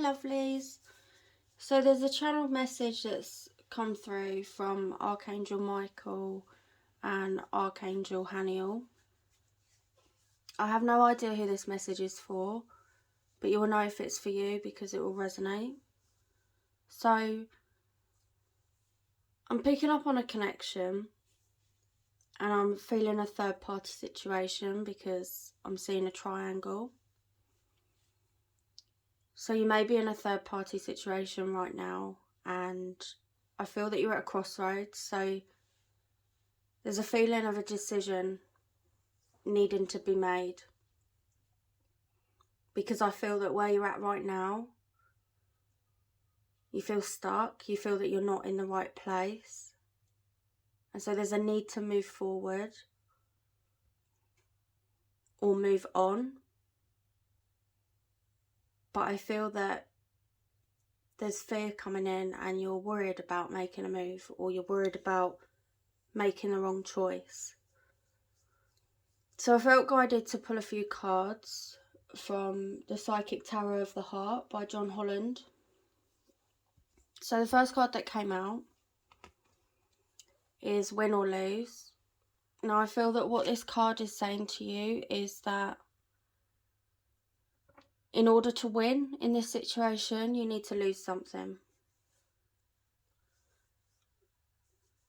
lovelies. So there's a channeled message that's come through from Archangel Michael and Archangel Chnneled. I have no idea who this message is for, but you will know if it's for you because it will resonate. So I'm picking up on a connection, and I'm feeling a third party situation because I'm seeing a triangle. So you may be in a third party situation right now, and I feel that you're at a crossroads. So there's a feeling of a decision needing to be made, because I feel that where you're at right now, you feel stuck, you feel that you're not in the right place, and so there's a need to move forward or move on. But I feel that there's fear coming in, and you're worried about making a move, or you're worried about making the wrong choice. So I felt guided to pull a few cards from the Psychic Tarot of the Heart by Chnneled. So the first card that came out is Win or Lose. Now I feel that what this card is saying to you is that in order to win in this situation, you need to lose something.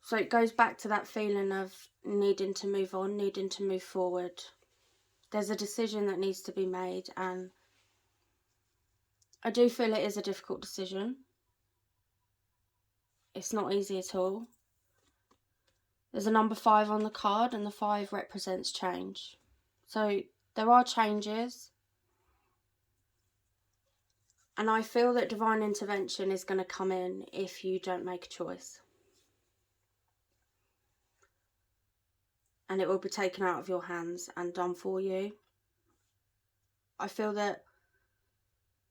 So it goes back to that feeling of needing to move on, needing to move forward. There's a decision that needs to be made, and I do feel it is a difficult decision. It's not easy at all. There's a number 5 on the card, and the 5 represents change. So there are changes, and I feel that divine intervention is going to come in if you don't make a choice. And it will be taken out of your hands and done for you. I feel that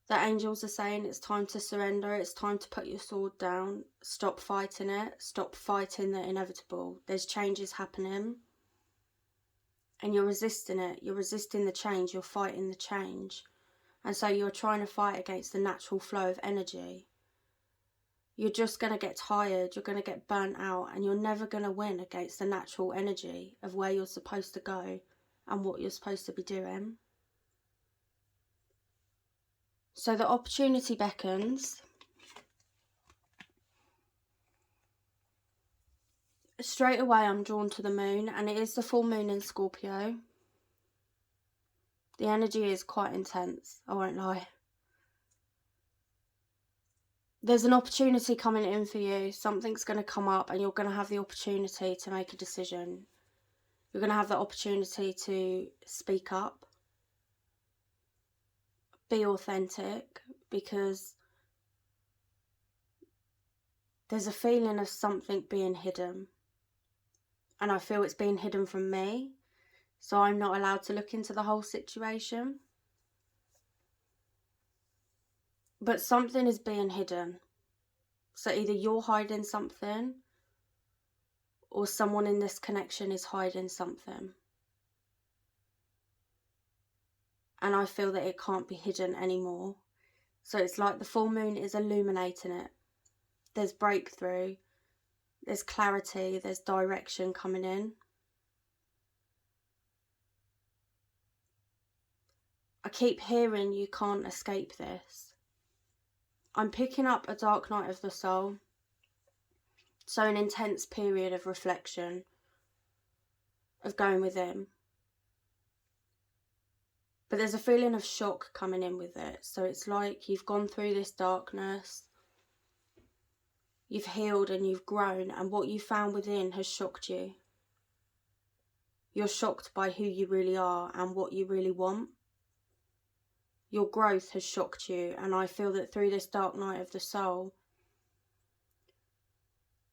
the angels are saying it's time to surrender, it's time to put your sword down, stop fighting it, stop fighting the inevitable. There's changes happening, and you're resisting it, you're resisting the change, you're fighting the change. And so you're trying to fight against the natural flow of energy. You're just going to get tired, you're going to get burnt out, and you're never going to win against the natural energy of where you're supposed to go and what you're supposed to be doing. So the opportunity beckons. Straight away I'm drawn to the moon, and it is the full moon in Scorpio. The energy is quite intense, I won't lie. There's an opportunity coming in for you. Something's going to come up, and you're going to have the opportunity to make a decision. You're going to have the opportunity to speak up. Be authentic, because there's a feeling of something being hidden. And I feel it's being hidden from me. So I'm not allowed to look into the whole situation. But something is being hidden. So either you're hiding something, or someone in this connection is hiding something. And I feel that it can't be hidden anymore. So it's like the full moon is illuminating it. There's breakthrough, there's clarity, there's direction coming in. I keep hearing you can't escape this. I'm picking up a dark night of the soul. So an intense period of reflection, of going within. But there's a feeling of shock coming in with it. So it's like you've gone through this darkness, you've healed and you've grown, and what you found within has shocked you. You're shocked by who you really are and what you really want. Your growth has shocked you, and I feel that through this dark night of the soul,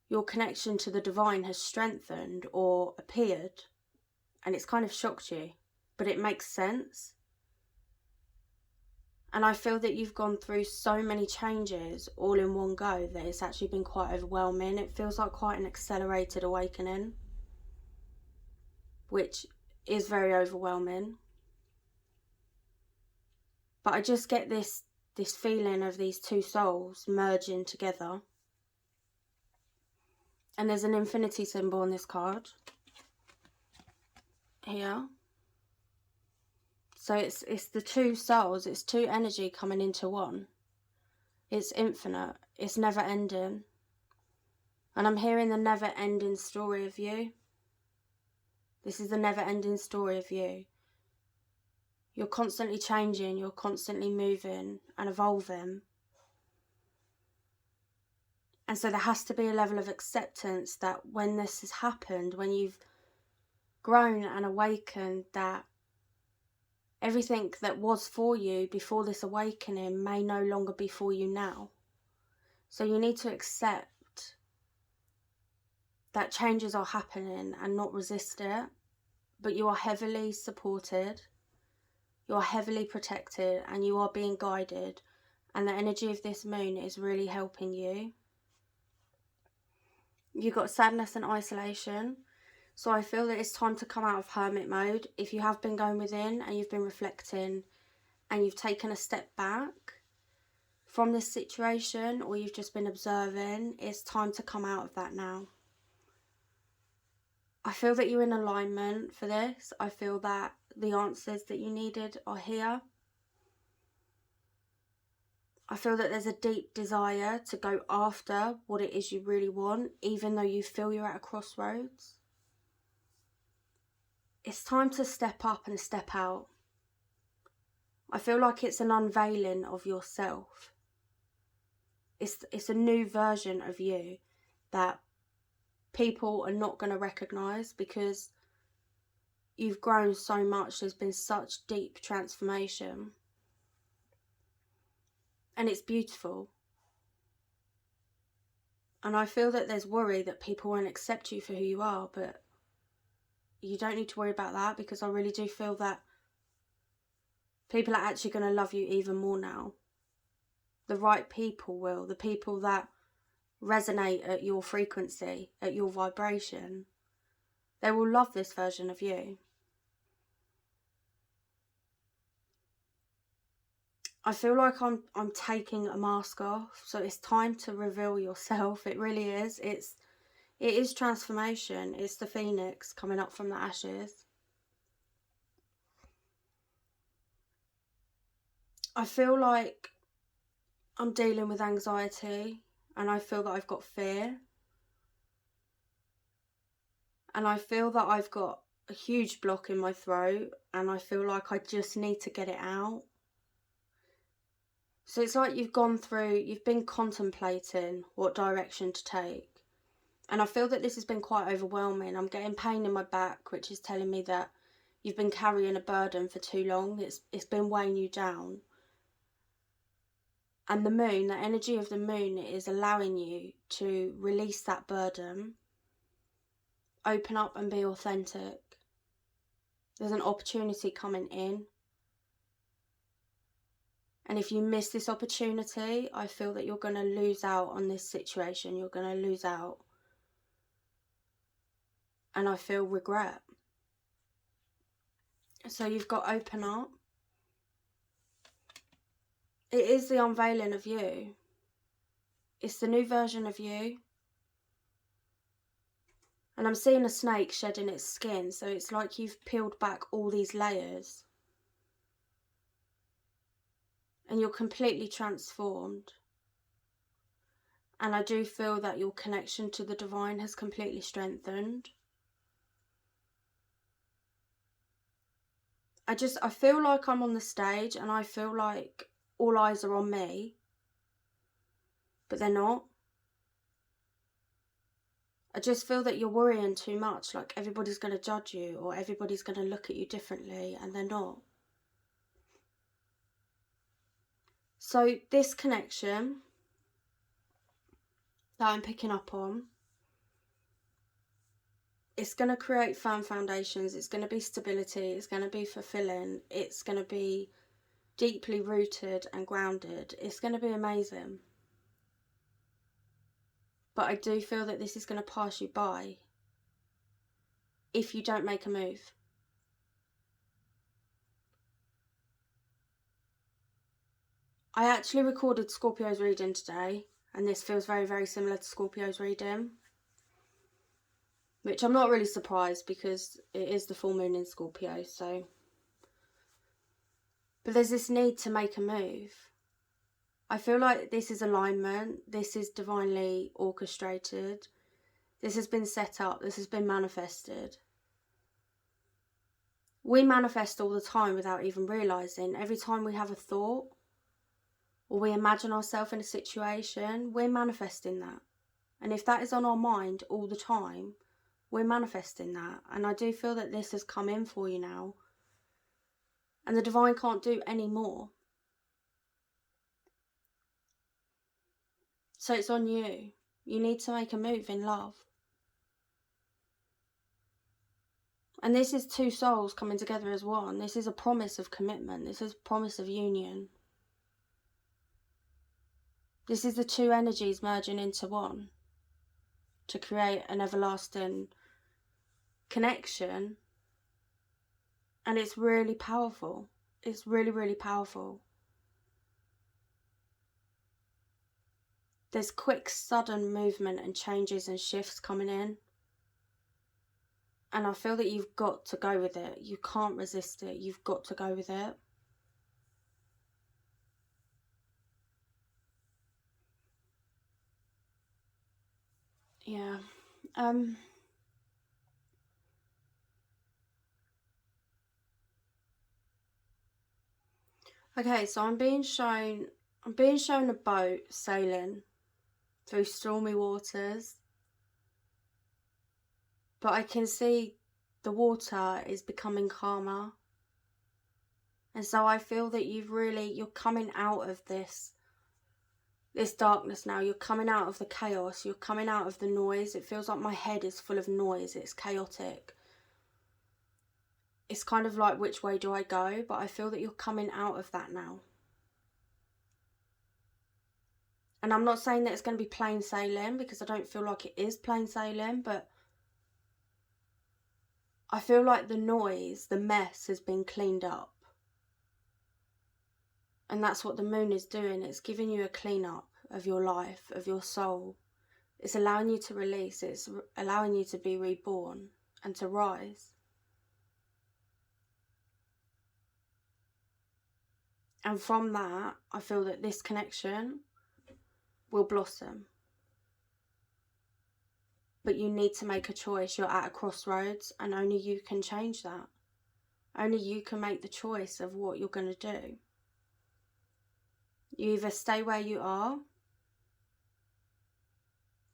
your connection to the divine has strengthened or appeared, and it's kind of shocked you, but it makes sense. And I feel that you've gone through so many changes all in one go that it's actually been quite overwhelming. It feels like quite an accelerated awakening, which is very overwhelming. But I just get this this feeling of these two souls merging together. And there's an infinity symbol on this card here. So it's the two souls, it's two energy coming into one. It's infinite, it's never ending. And I'm hearing the never ending story of you. This is the never ending story of you. You're constantly changing, you're constantly moving and evolving. And so there has to be a level of acceptance that when this has happened, when you've grown and awakened, that everything that was for you before this awakening may no longer be for you now. So you need to accept that changes are happening and not resist it. But you are heavily supported, you are heavily protected, and you are being guided. And the energy of this moon is really helping you. You've got sadness and isolation. So I feel that it's time to come out of hermit mode. If you have been going within and you've been reflecting and you've taken a step back from this situation, or you've just been observing, it's time to come out of that now. I feel that you're in alignment for this. I feel that the answers that you needed are here. I feel that there's a deep desire to go after what it is you really want, even though you feel you're at a crossroads. It's time to step up and step out. I feel like it's an unveiling of yourself. It's a new version of you that people are not going to recognise because you've grown so much. There's been such deep transformation. And it's beautiful. And I feel that there's worry that people won't accept you for who you are, but you don't need to worry about that, because I really do feel that people are actually going to love you even more now. The right people will. The people that resonate at your frequency, at your vibration. They will love this version of you. I feel like I'm taking a mask off, so it's time to reveal yourself. It really is. It is transformation. It's the phoenix coming up from the ashes. I feel like I'm dealing with anxiety, and I feel that I've got fear. And I feel that I've got a huge block in my throat, and I feel like I just need to get it out. So it's like you've been contemplating what direction to take. And I feel that this has been quite overwhelming. I'm getting pain in my back, which is telling me that you've been carrying a burden for too long. It's been weighing you down. And the moon, the energy of the moon, is allowing you to release that burden, open up and be authentic. There's an opportunity coming in. And if you miss this opportunity, I feel that you're going to lose out on this situation. You're going to lose out. And I feel regret. So you've got open up. It is the unveiling of you. It's the new version of you. And I'm seeing a snake shedding its skin. So it's like you've peeled back all these layers. And you're completely transformed. And I do feel that your connection to the divine has completely strengthened. I feel like I'm on the stage, and I feel like all eyes are on me. But they're not. I just feel that you're worrying too much, like everybody's going to judge you, or everybody's going to look at you differently, and they're not. So this connection that I'm picking up on, it's going to create firm foundations. It's going to be stability. It's going to be fulfilling. It's going to be deeply rooted and grounded. It's going to be amazing. But I do feel that this is going to pass you by if you don't make a move. I actually recorded Scorpio's reading today, and this feels very, very similar to Scorpio's reading. Which I'm not really surprised, because it is the full moon in Scorpio, so. But there's this need to make a move. I feel like this is alignment. This is divinely orchestrated. This has been set up. This has been manifested. We manifest all the time without even realising. Every time we have a thought, or we imagine ourselves in a situation, we're manifesting that. And if that is on our mind all the time, we're manifesting that. And I do feel that this has come in for you now. And the divine can't do any more. So it's on you. You need to make a move in love. And this is two souls coming together as one. This is a promise of commitment. This is a promise of union. This is the two energies merging into one to create an everlasting connection. And it's really powerful. It's really, really powerful. There's quick, sudden movement and changes and shifts coming in. And I feel that you've got to go with it. You can't resist it. You've got to go with it. Yeah. Okay, so I'm being shown a boat sailing through stormy waters. But I can see the water is becoming calmer. And so I feel that you're coming out of this darkness now. You're coming out of the chaos. You're coming out of the noise. It feels like my head is full of noise. It's chaotic. It's kind of like, which way do I go? But I feel that you're coming out of that now. And I'm not saying that it's going to be plain sailing, because I don't feel like it is plain sailing, but I feel like the noise, the mess has been cleaned up. And that's what the moon is doing. It's giving you a clean up of your life, of your soul. It's allowing you to release. It's allowing you to be reborn and to rise. And from that, I feel that this connection will blossom. But you need to make a choice. You're at a crossroads, and only you can change that. Only you can make the choice of what you're going to do. You either stay where you are,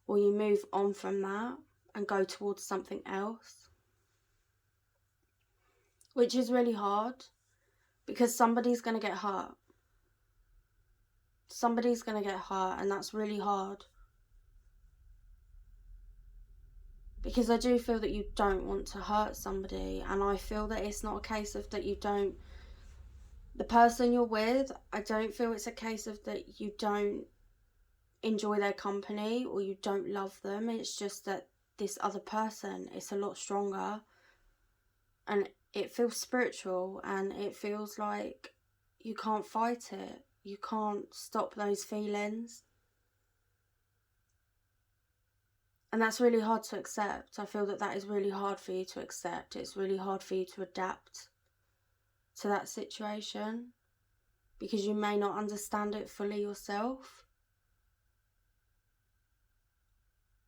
or you move on from that and go towards something else. Which is really hard, because somebody's going to get hurt. Somebody's going to get hurt, and that's really hard. Because I do feel that you don't want to hurt somebody, and I feel that it's not a case of that you don't, the person you're with, I don't feel it's a case of that you don't enjoy their company or you don't love them. It's just that this other person is a lot stronger, and it feels spiritual, and it feels like you can't fight it. You can't stop those feelings. And that's really hard to accept. I feel that that is really hard for you to accept. It's really hard for you to adapt to that situation, because you may not understand it fully yourself.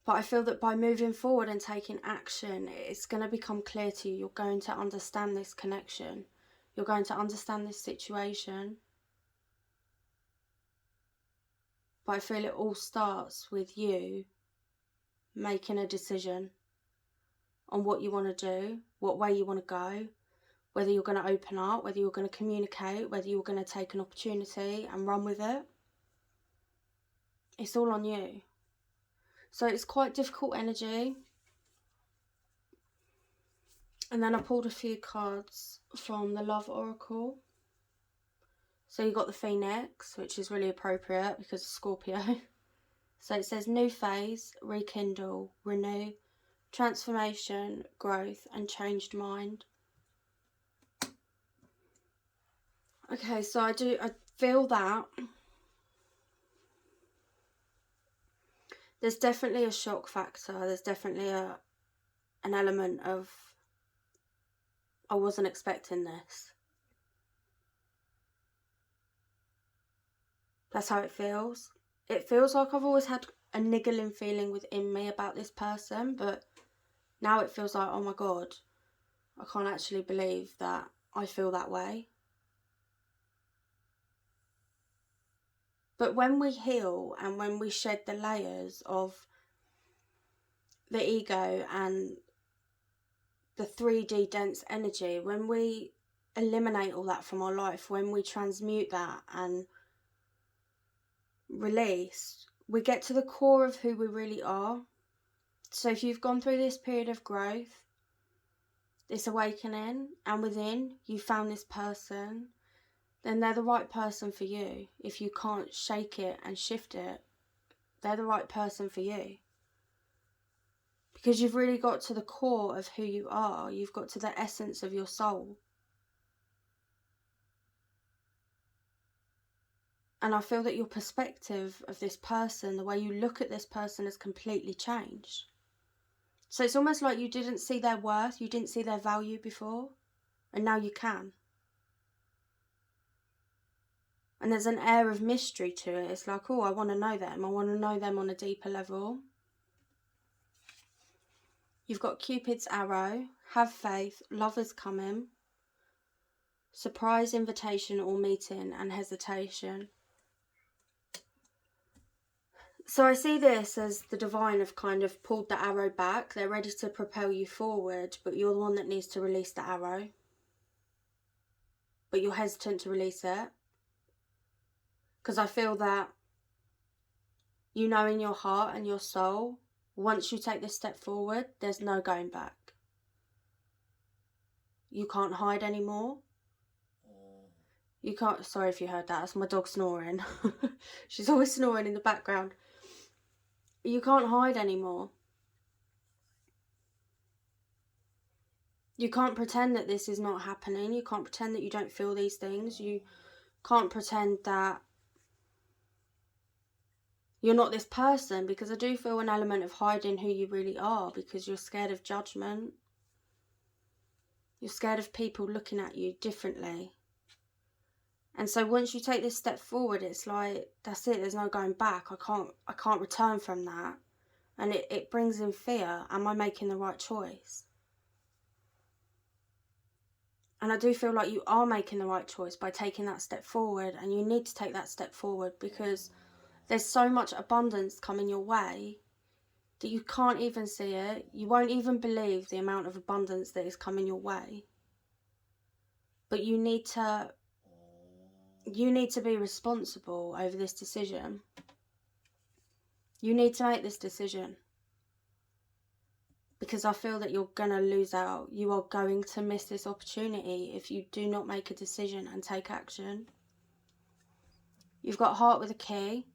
But I feel that by moving forward and taking action, it's going to become clear to you. You're going to understand this connection. You're going to understand this situation. But I feel it all starts with you making a decision on what you want to do, what way you want to go, whether you're going to open up, whether you're going to communicate, whether you're going to take an opportunity and run with it. It's all on you. So it's quite difficult energy. And then I pulled a few cards from the Love Oracle. So you got the Phoenix, which is really appropriate because of Scorpio. So it says new phase, rekindle, renew, transformation, growth, and changed mind. Okay, so I feel that There's definitely a shock factor. There's definitely an element of, I wasn't expecting this. That's how it feels. It feels like I've always had a niggling feeling within me about this person, but now it feels like, oh my God, I can't actually believe that I feel that way. But when we heal and when we shed the layers of the ego and the 3D dense energy, when we eliminate all that from our life, when we transmute that and release, we get to the core of who we really are. So if you've gone through this period of growth, this awakening, and within you found this person, then they're the right person for you. If you can't shake it and shift it, they're the right person for you. Because you've really got to the core of who you are. You've got to the essence of your soul. And I feel that your perspective of this person, the way you look at this person, has completely changed. So it's almost like you didn't see their worth, you didn't see their value before, and now you can. And there's an air of mystery to it. It's like, oh, I want to know them. I want to know them on a deeper level. You've got Cupid's arrow, have faith, love is coming, surprise invitation or meeting, and hesitation. So I see this as the divine have kind of pulled the arrow back. They're ready to propel you forward, but you're the one that needs to release the arrow. But you're hesitant to release it. Because I feel that you know in your heart and your soul, once you take this step forward, there's no going back. You can't hide anymore. You can't, sorry if you heard that, that's my dog snoring. She's always snoring in the background. You can't hide anymore. You can't pretend that this is not happening. You can't pretend that you don't feel these things. You can't pretend that you're not this person, because I do feel an element of hiding who you really are, because you're scared of judgment. You're scared of people looking at you differently. And so once you take this step forward, it's like, that's it, there's no going back. I can't return from that. And it brings in fear. Am I making the right choice? And I do feel like you are making the right choice by taking that step forward, and you need to take that step forward because there's so much abundance coming your way that you can't even see it. You won't even believe the amount of abundance that is coming your way. But you need to be responsible over this decision. You need to make this decision. Because I feel that you're going to lose out. You are going to miss this opportunity if you do not make a decision and take action. You've got heart with a key.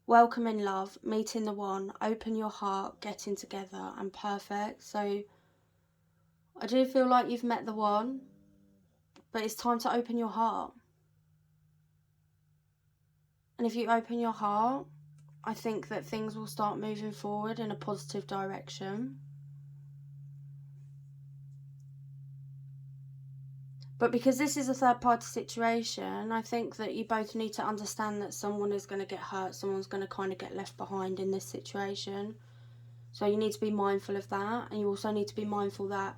Welcoming love, meeting the one, open your heart, getting together, and perfect. So I do feel like you've met the one, but it's time to open your heart. And if you open your heart, I think that things will start moving forward in a positive direction. But because this is a third party situation, I think that you both need to understand that someone is going to get hurt, someone's going to kind of get left behind in this situation. So you need to be mindful of that, and you also need to be mindful that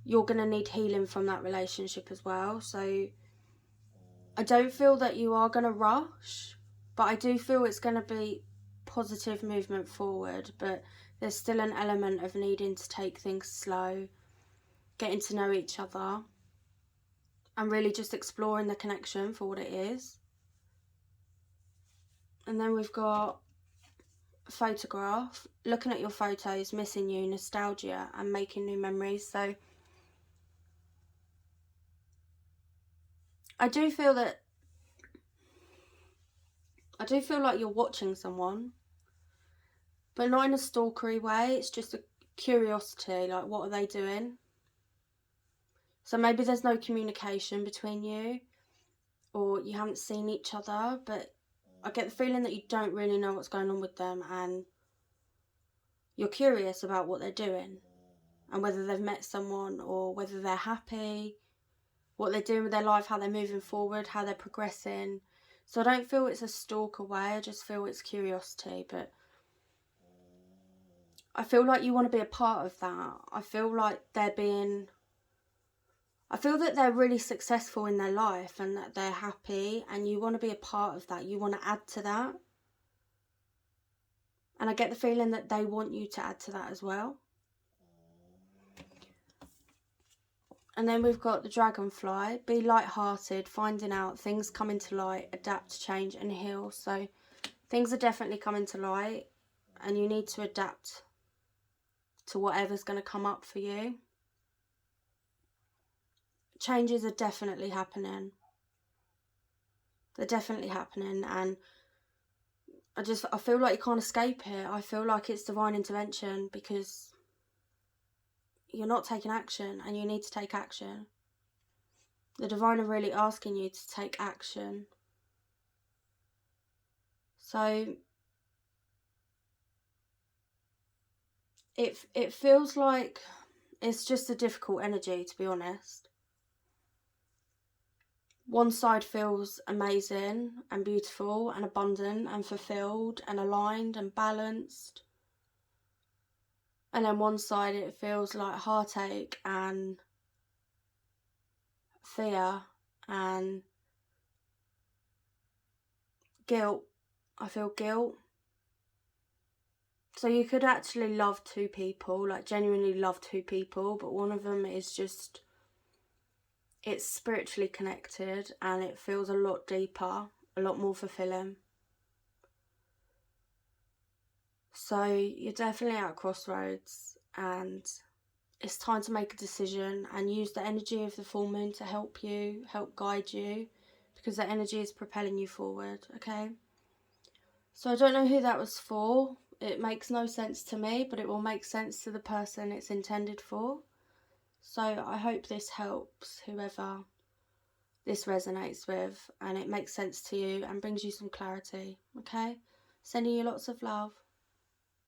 you're going to need healing from that relationship as well. So I don't feel that you are going to rush, but I do feel it's going to be positive movement forward, but there's still an element of needing to take things slow, getting to know each other, and really just exploring the connection for what it is. And then we've got a photograph, looking at your photos, missing you, nostalgia, and making new memories. So I do feel like you're watching someone, but not in a stalkery way. It's just a curiosity, like, what are they doing? So maybe there's no communication between you, or you haven't seen each other, but I get the feeling that you don't really know what's going on with them, and you're curious about what they're doing and whether they've met someone or whether they're happy, what they're doing with their life, how they're moving forward, how they're progressing. So I don't feel it's a stalker way, I just feel it's curiosity. But I feel like you want to be a part of that. I feel like I feel that they're really successful in their life and that they're happy, and you want to be a part of that. You want to add to that. And I get the feeling that they want you to add to that as well. And then we've got the dragonfly. Be light-hearted, finding out, things coming to light, adapt, change and heal. So things are definitely coming to light, and you need to adapt to whatever's going to come up for you. Changes are definitely happening. They're definitely happening, and I feel like you can't escape it. I feel like it's divine intervention, because you're not taking action, and you need to take action. The divine are really asking you to take action. So it feels like it's just a difficult energy, to be honest. One side feels amazing and beautiful and abundant and fulfilled and aligned and balanced. And then one side it feels like heartache and fear and guilt. I feel guilt. So you could actually love two people, like genuinely love two people, but one of them is just, it's spiritually connected and it feels a lot deeper, a lot more fulfilling. So you're definitely at a crossroads, and it's time to make a decision and use the energy of the full moon to help you, help guide you, because the energy is propelling you forward, okay? So I don't know who that was for. It makes no sense to me, but it will make sense to the person it's intended for. So I hope this helps whoever this resonates with, and it makes sense to you and brings you some clarity, okay? Sending you lots of love.